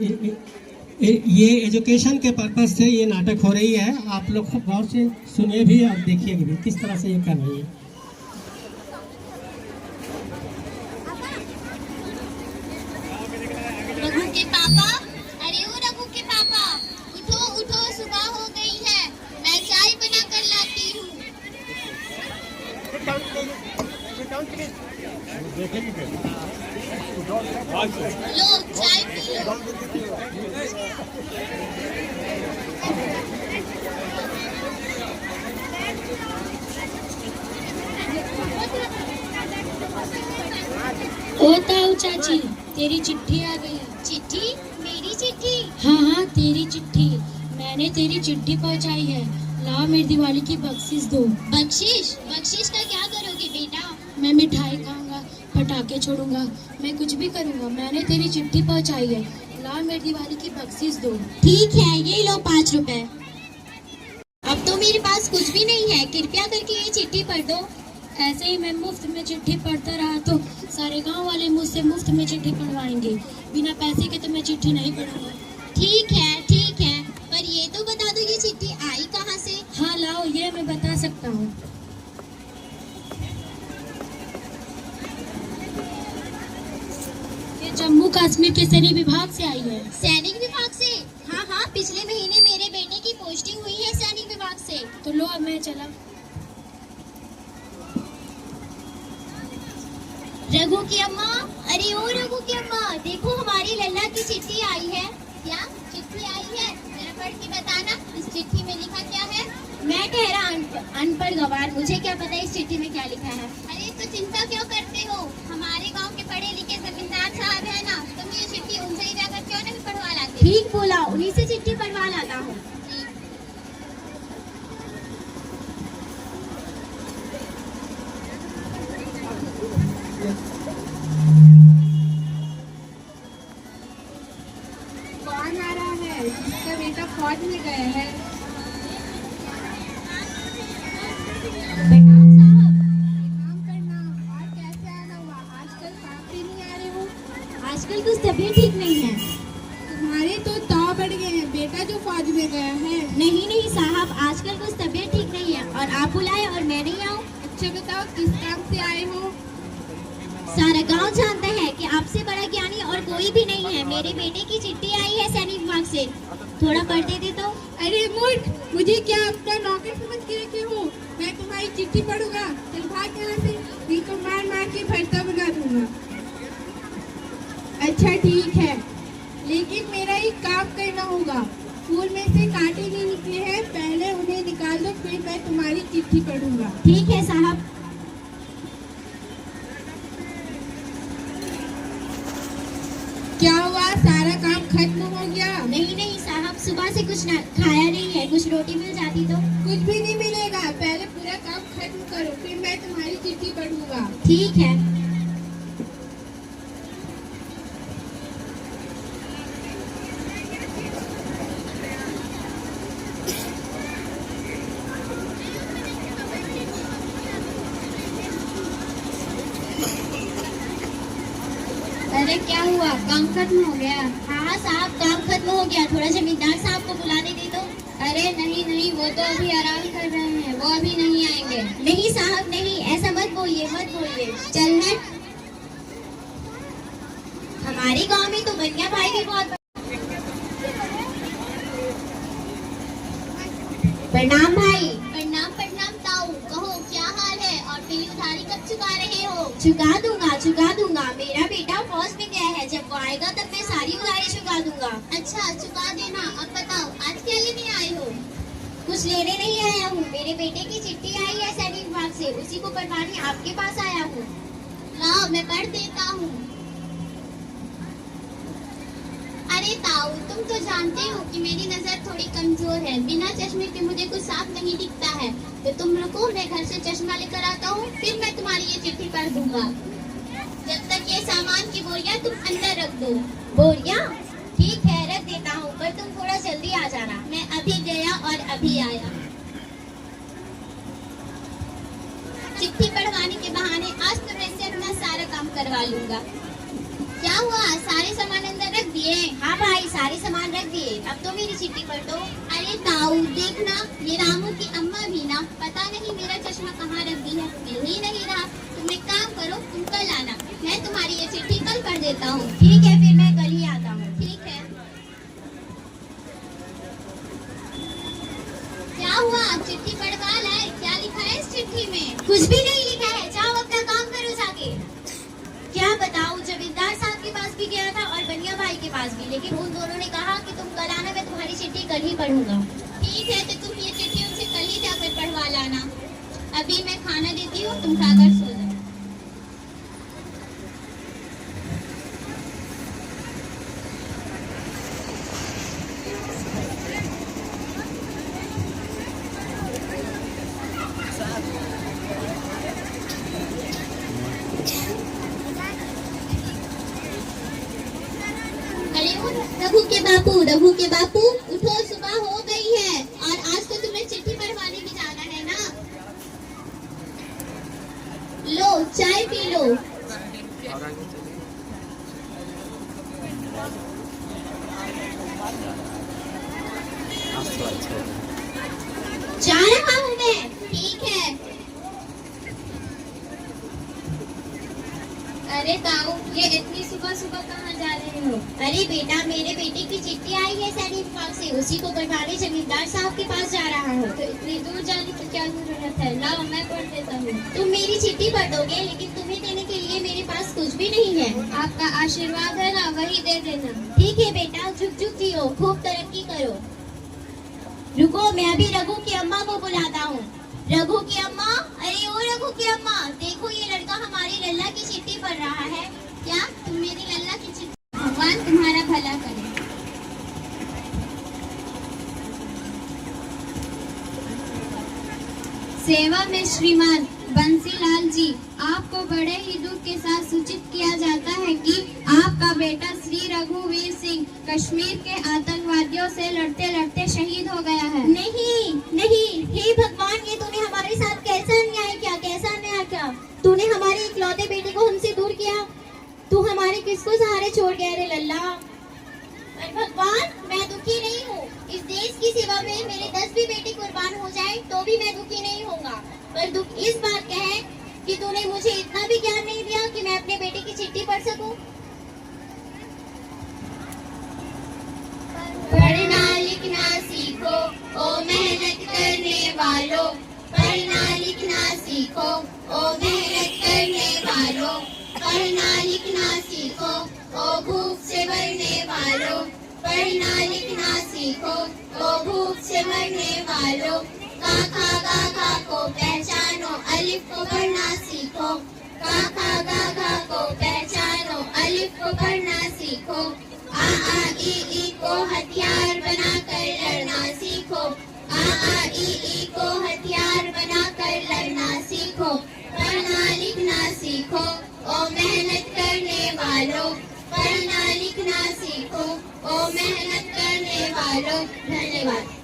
ये एजुकेशन के पर्पज से ये नाटक हो रही है। आप लोग गौर से सुनिए भी और देखिए भी किस तरह से ये कर रही है। रघु के पापा, अरे ओ रघु के पापा, उठो उठो, सुबह हो गई है, मैं चाय बना कर लाती हूँ। लो चाय पी लो। ओ ताऊ चाची, तेरी चिट्ठी आ गई। चिट्ठी? मेरी चिट्ठी? हाँ, तेरी चिट्ठी। मैंने तेरी चिट्ठी पहुंचाई है। लाओ मेरी दिवाली की बख्शिश दो। बख्शिश? बख्शिश का क्या करोगे बेटा? मैं मिठाई खाऊंगा, पटाखे छोड़ूंगा, मैं कुछ भी करूंगा। मैंने तेरी चिट्ठी पहुंचाई है। लाओ मेरी दिवाली की बख्शिश दो। ठीक है, ये लो 5 रुपए। अब तो मेरे पास कुछ भी नहीं है, कृपया करके ये चिट्ठी पढ़ दो। ऐसे ही मैं मुफ्त में चिट्ठी पढ़ता रहा तो सारे गांव वाले मुझसे मुफ्त में चिट्ठी पढ़वाएंगे। बिना पैसे के तो मैं चिट्ठी नहीं पढ़ूंगा। ठीक है, पर ये तो बता दो, ये चिट्ठी आई कहाँ से? हाँ लाओ, ये मैं बता सकता हूँ। ये जम्मू कश्मीर के सैनिक विभाग से आई है। सैनिक विभाग से? हाँ, पिछले महीने मेरे बेटे की पोस्टिंग हुई है सैनिक विभाग से। तो लो, अब मैं चला। रघु की अम्मा, अरे ओ रघु की अम्मा, देखो हमारी लल्ला की चिट्ठी आई है। क्या चिट्ठी आई है? जरा पढ़ के बताना, इस चिट्ठी में लिखा क्या है? मैं ठहरा अनपढ़ गवार, मुझे क्या पता इस चिट्ठी में क्या लिखा है। अरे तो चिंता क्यों करते हो, हमारे गांव के पढ़े लिखे जमींदार साहब है ना, तुम ये चिट्ठी उनसे ही जाकर क्यों नहीं पढ़वा लाते? ठीक बोला, उन्हीं से चिट्ठी पढ़वा लाता हूँ। कौन आ रहा है? जिसका बेटा फौज में गया है। प्रणाम। और कैसे आना हुआ? आजकल काफी नहीं आ रहे हो। आजकल कुछ तबीयत ठीक नहीं है। तुम्हारे तो ताव बढ़ गए हैं, बेटा जो फौज में गया है। नहीं साहब, आजकल कुछ तबीयत ठीक नहीं है और आप बुलाए और मैं नहीं आऊँ। अच्छा बताओ, किस काम से आए हो? सारा गांव जानता है कि आपसे बड़ा ज्ञानी और कोई भी नहीं है। मेरे बेटे की चिट्ठी आई है सैनिक विभाग से, थोड़ा पढ़ देते तो। अरे मूर्ख, मुझे क्या अपना नौकर समझ के रखे हो? मैं तुम्हारी चिट्ठी पढ़ूंगा। चल भाग यहाँ से, नहीं तो मार के भरता बना दूंगा। अच्छा ठीक है, लेकिन मेरा एक काम करना होगा। फूल में से कांटे नहीं निकले हैं, पहले उन्हें निकाल दो, फिर मैं तुम्हारी चिट्ठी पढ़ूंगा। ठीक है साहब। क्या हुआ, सारा काम खत्म हो गया? नहीं साहब, सुबह से कुछ खाया नहीं है, कुछ रोटी मिल जाती तो। कुछ भी नहीं मिलेगा, पहले पूरा काम खत्म करो, फिर मैं तुम्हारी चिट्ठी पढ़ूंगा। ठीक है। अरे क्या हुआ, काम खत्म हो गया? हाँ साहब, काम खत्म हो गया। थोड़ा जमींदार साहब को बुलाने दे दो। अरे नहीं, वो तो अभी आराम कर रहे हैं, वो अभी नहीं आएंगे। नहीं साहब नहीं, ऐसा मत बोलिए। चल हट। हमारे गांव में तो बनिया भाई भी बहुत। प्रणाम भाई। प्रणाम ताऊ, कहो क्या हाल है और मेरी उधारी कब चुका रहे हो? चुका दूंगा। मेरा बेटा फौज में गया है, जब वो आएगा तब मैं सारी उधारी चुका दूंगा। अच्छा, चुका देना। अब बताओ, आज क्या लेने आए हो? कुछ लेने नहीं आया हूँ, मेरे बेटे की चिट्ठी आई है सैनिक विभाग से, उसी को पढ़वाने आपके पास आया हूँ। लाओ, मैं पढ़ देता हूँ। अरे ताऊ, तुम तो जानते हो कि मेरी नजर थोड़ी कमजोर है, बिना चश्मे के मुझे कुछ साफ नहीं दिखता है, तो तुम रुको, मैं घर से चश्मा लेकर आता हूँ, फिर मैं तुम्हारी ये चिट्ठी पढ़ दूंगा। जब तक ये सामान की बोरियां तुम अंदर रख दो। बोरियां? ठीक है, रख देता हूँ, पर तुम थोड़ा जल्दी आ जाना। मैं अभी गया और अभी आया। चिट्ठी पढ़वाने के बहाने आज तो वैसे अपना सारा काम करवा लूंगा। क्या हुआ, सारे सामान अंदर रख दिए? हाँ भाई, सारे सामान रख दिए। अब तो मेरी चिट्ठी पढ़ दो। अरे ताऊ देखना, ये रामू की अम्मा भी ना पता नहीं मेरा चश्मा कहाँ रख दी है, मिल ही नहीं रहा। तुम एक काम करो, तुम कल आना, मैं तुम्हारी ये चिट्ठी कल पढ़ देता हूँ। ठीक है, फिर मैं कल ही आता हूँ। ठीक है। क्या हुआ, चिट्ठी पढ़वा लाए? क्या लिखा है इस चिट्ठी में? कुछ भी नहीं लिखा है, जाओ अपना काम करो जाके। क्या बताऊं, जमींदार साहब के पास भी गया था और बनिया भाई के पास भी, लेकिन उन दोनों ने कहा कि तुम कल आना, मैं तुम्हारी चिट्ठी कल ही पढ़ूंगा। ठीक है, तो तुम ये चिट्ठी उनसे कल ही जाकर पढ़वा लाना। अभी मैं खाना देती हूँ, तुम खाकर सो जाओ। रघु के बापू उठो, सुबह हो गई है और आज तो तुम्हें चिट्ठी पढ़वाने भी जाना है ना। लो चाय पी लो। जा रहा हूँ मैं। ठीक है। अरे ताऊ, ये इतनी सुबह सुबह कहाँ जा रहे हो? अरे बेटा, मेरे बेटे की चिट्ठी आई है सैनिक विभाग से, उसी को पढ़वाने जमींदार साहब के पास जा रहा हूँ। तो इतनी दूर जाने की क्या जरूरत है? लाओ मैं पढ़ देता हूँ। तुम मेरी चिट्ठी पढ़ दोगे, लेकिन तुम्हें देने के लिए मेरे पास कुछ भी नहीं है। आपका आशीर्वाद है ना, वही दे देना। ठीक है बेटा, झुक झुक जियो, खूब तरक्की करो। रुको, मैं अभी रघु की अम्मा को बुलाता हूँ। रघु की अम्मा, अरे ओ रघु की अम्मा, देखो ये लड़का हमारी लल्ला की चिट्ठी पढ़ रहा है। क्या तुम मेरी लल्ला की चिट्ठी? भगवान तुम्हारा भला करे। सेवा में श्रीमान बंसीलाल जी, आपको बड़े ही दुख के साथ सूचित किया जाता है कि आपका बेटा श्री रघुवीर सिंह कश्मीर के आतंकवादियों से लड़ते लड़ते शहीद हो गया है। नहीं नहीं, हे भगवान, ये तूने हमारे साथ कैसा अन्याय किया, कैसा अन्याय किया? तूने हमारे इकलौते बेटे को हमसे दूर किया। तू हमारे किसको सहारे छोड़ गया रे लल्ला? अरे भगवान, मैं दुखी नहीं हूँ। इस देश की सेवा में मेरे 10 भी बेटे कुर्बान हो जाए तो भी मैं दुखी नहीं होऊंगा। पर दुख इस बात का है कि तूने मुझे इतना भी ज्ञान नहीं दिया कि मैं अपने बेटे की चिट्ठी पढ़ सकूं। पढ़ना लिखना सीखो ओ मेहनत करने वालों, पढ़ना लिखना सीखो ओ मेहनत करने वालों, पढ़ना लिखना सीखो ओ भूख से मरने वालों, पढ़ना लिखना सीखो ओ भूख से मरने वालों। का खा को पहचानो, अलिफ को पढ़ना सीखो। का खा को पहचानो, अलिफ को पढ़ना सीखो। आ ई को हथियार बनाकर लड़ना सीखो। आ ई को हथियार बनाकर लड़ना सीखो। पढ़ना लिखना सीखो ओ मेहनत करने वालों, पढ़ना लिखना सीखो ओ मेहनत करने वालों। धन्यवाद।